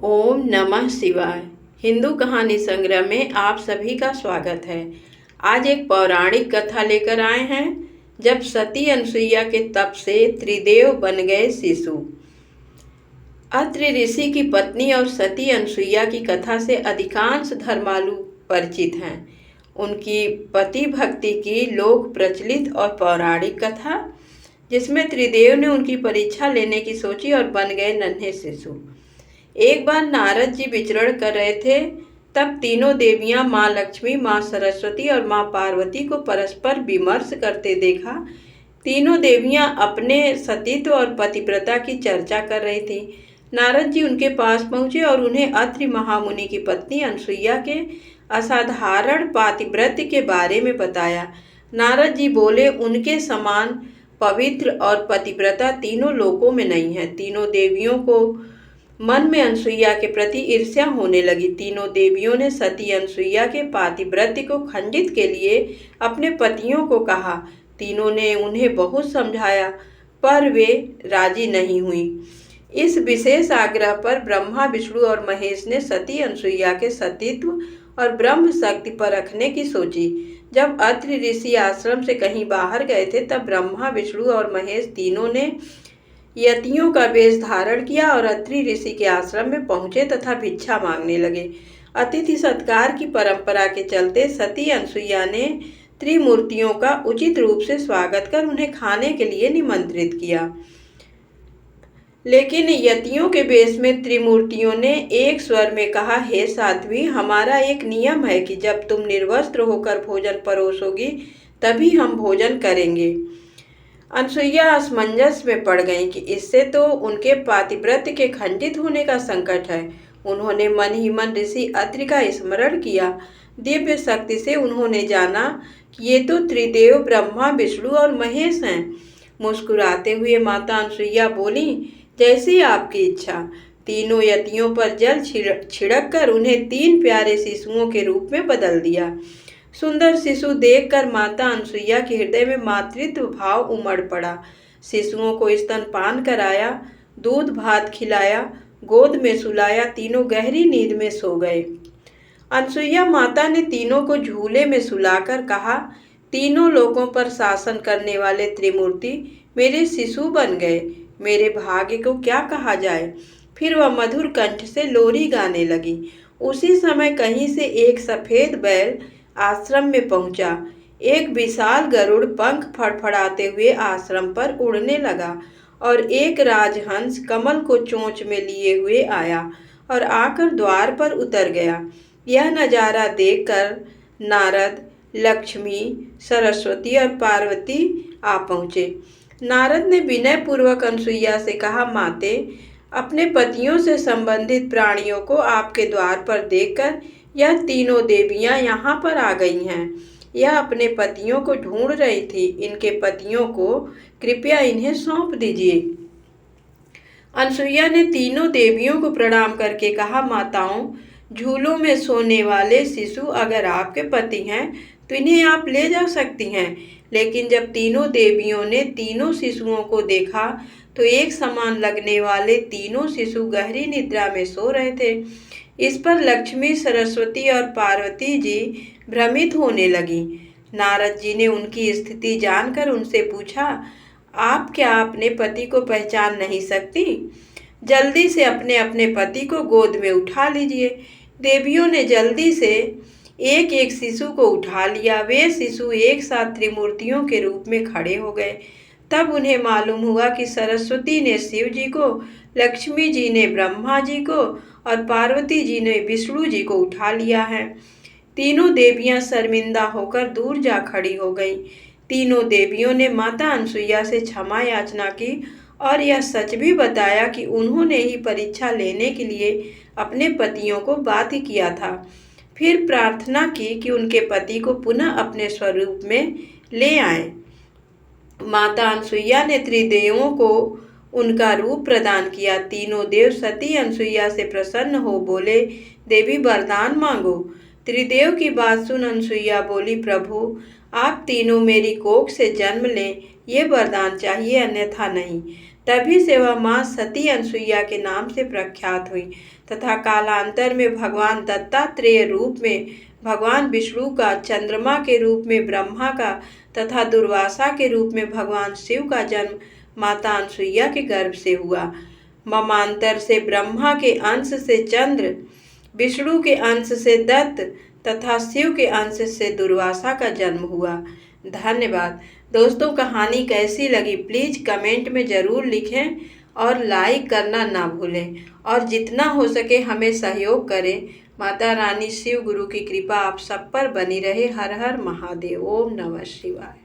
ओम नमः शिवाय। हिंदू कहानी संग्रह में आप सभी का स्वागत है। आज एक पौराणिक कथा लेकर आए हैं। जब सती अनसुईया के तप से त्रिदेव बन गए शिशु। अत्रि ऋषि की पत्नी और सती अनसुईया की कथा से अधिकांश धर्मालु परिचित हैं। उनकी पति भक्ति की लोक प्रचलित और पौराणिक कथा, जिसमें त्रिदेव ने उनकी परीक्षा लेने की सोची और बन गए नन्हे शिशु। एक बार नारद जी विचरण कर रहे थे, तब तीनों देवियां माँ लक्ष्मी, माँ सरस्वती और माँ पार्वती को परस्पर विमर्श करते देखा। तीनों देवियां अपने सतीत्व और पतिव्रता की चर्चा कर रही थी। नारद जी उनके पास पहुंचे और उन्हें अत्रि महामुनि की पत्नी अनसुईया के असाधारण पातिव्रत्य के बारे में बताया। नारद जी बोले, उनके समान पवित्र और पतिव्रता तीनों लोकों में नहीं है। तीनों देवियों को मन में अनसुईया के प्रति ईर्ष्या होने लगी। तीनों देवियों ने सती अनसुईया के पातिव्रत्य को खंडित के लिए अपने पतियों को कहा। तीनों ने उन्हें बहुत समझाया, पर वे राजी नहीं हुई। इस विशेष आग्रह पर ब्रह्मा, विष्णु और महेश ने सती अनसुईया के सतीत्व और ब्रह्म शक्ति परखने की सोची। जब अत्रि ऋषि आश्रम से कहीं बाहर गए थे, तब ब्रह्मा, विष्णु और महेश तीनों ने यतियों का वेश धारण किया और अत्रि ऋषि के आश्रम में पहुंचे तथा भिक्षा मांगने लगे। अतिथि सत्कार की परंपरा के चलते सती अनसुईया ने त्रिमूर्तियों का उचित रूप से स्वागत कर उन्हें खाने के लिए निमंत्रित किया। लेकिन यतियों के वेश में त्रिमूर्तियों ने एक स्वर में कहा, हे साध्वी, हमारा एक नियम है कि जब तुम निर्वस्त्र होकर भोजन परोसोगी तभी हम भोजन करेंगे। अनसुईया असमंजस में पड़ गईं कि इससे तो उनके पातिव्रत्य के खंडित होने का संकट है। उन्होंने मन ही मन ऋषि अत्रि का स्मरण किया। दिव्य शक्ति से उन्होंने जाना कि ये तो त्रिदेव ब्रह्मा, विष्णु और महेश हैं। मुस्कुराते हुए माता अनसुईया बोली, जैसी आपकी इच्छा। तीनों यतियों पर जल छिड़क कर उन्हें 3 प्यारे शिशुओं के रूप में बदल दिया। सुंदर शिशु देखकर माता अनसुईया के हृदय में मातृत्व भाव उमड़ पड़ा। शिशुओं को स्तनपान कराया, दूध भात खिलाया, गोद में सुलाया। तीनों गहरी नींद में सो गए। अनसुईया माता ने तीनों को झूले में सुलाकर कहा, तीनों लोगों पर शासन करने वाले त्रिमूर्ति मेरे शिशु बन गए। मेरे भाग्य को क्या कहा जाए। फिर वह मधुर कंठ से लोरी गाने लगी। उसी समय कहीं से एक सफेद बैल आश्रम में पहुंचा। एक विशाल गरुड़ पंख फड़फड़ाते हुए आश्रम पर उड़ने लगा और एक राजहंस कमल को चोंच में लिए हुए आया और आकर द्वार पर उतर गया। यह नज़ारा देखकर नारद, लक्ष्मी, सरस्वती और पार्वती आ पहुँचे। नारद ने विनय पूर्वक अनसुईया से कहा, माते, अपने पतियों से संबंधित प्राणियों को आपके द्वार पर देखकर यह तीनों देवियां यहाँ पर आ गई हैं। यह अपने पतियों को ढूंढ रही थी। इनके पतियों को कृपया इन्हें सौंप दीजिए। अनसुईया ने तीनों देवियों को प्रणाम करके कहा, माताओं, झूलों में सोने वाले शिशु अगर आपके पति हैं तो इन्हें आप ले जा सकती हैं। लेकिन जब तीनों देवियों ने तीनों शिशुओं को देखा तो एक समान लगने वाले तीनों शिशु गहरी निद्रा में सो रहे थे। इस पर लक्ष्मी, सरस्वती और पार्वती जी भ्रमित होने लगी। नारद जी ने उनकी स्थिति जानकर उनसे पूछा, आप क्या अपने पति को पहचान नहीं सकती? जल्दी से अपने अपने पति को गोद में उठा लीजिए। देवियों ने जल्दी से एक एक शिशु को उठा लिया। वे शिशु एक साथ त्रिमूर्तियों के रूप में खड़े हो गए। तब उन्हें मालूम हुआ कि सरस्वती ने शिव जी को, लक्ष्मी जी ने ब्रह्मा जी को और पार्वती जी ने विष्णु जी को उठा लिया है। तीनों देवियां शर्मिंदा होकर दूर जा खड़ी हो गईं। तीनों देवियों ने माता अनसुईया से क्षमा याचना की और यह सच भी बताया कि उन्होंने ही परीक्षा लेने के लिए अपने पतियों को बाध्य किया था। फिर प्रार्थना की कि उनके पति को पुनः अपने स्वरूप में ले आएं। माता अनसुईया ने त्रिदेवों को उनका रूप प्रदान किया। तीनों देव सती अनसुईया से प्रसन्न हो बोले, देवी वरदान मांगो। त्रिदेव की बात सुन अनसुईया बोली, प्रभु, आप तीनों मेरी कोख से जन्म लें, ये वरदान चाहिए, अन्यथा नहीं। तभी से वह माँ सती अनसुईया के नाम से प्रख्यात हुई तथा कालांतर में भगवान दत्तात्रेय रूप में भगवान विष्णु का, चंद्रमा के रूप में ब्रह्मा का तथा दुर्वासा के रूप में भगवान शिव का जन्म माता अनसुईया के गर्भ से हुआ। ममांतर से ब्रह्मा के अंश से चंद्र, विष्णु के अंश से दत्त तथा शिव के अंश से दुर्वासा का जन्म हुआ। धन्यवाद दोस्तों। कहानी कैसी लगी प्लीज़ कमेंट में ज़रूर लिखें और लाइक करना ना भूलें और जितना हो सके हमें सहयोग करें। माता रानी शिव गुरु की कृपा आप सब पर बनी रहे। हर हर महादेव। ओम नमः शिवाय।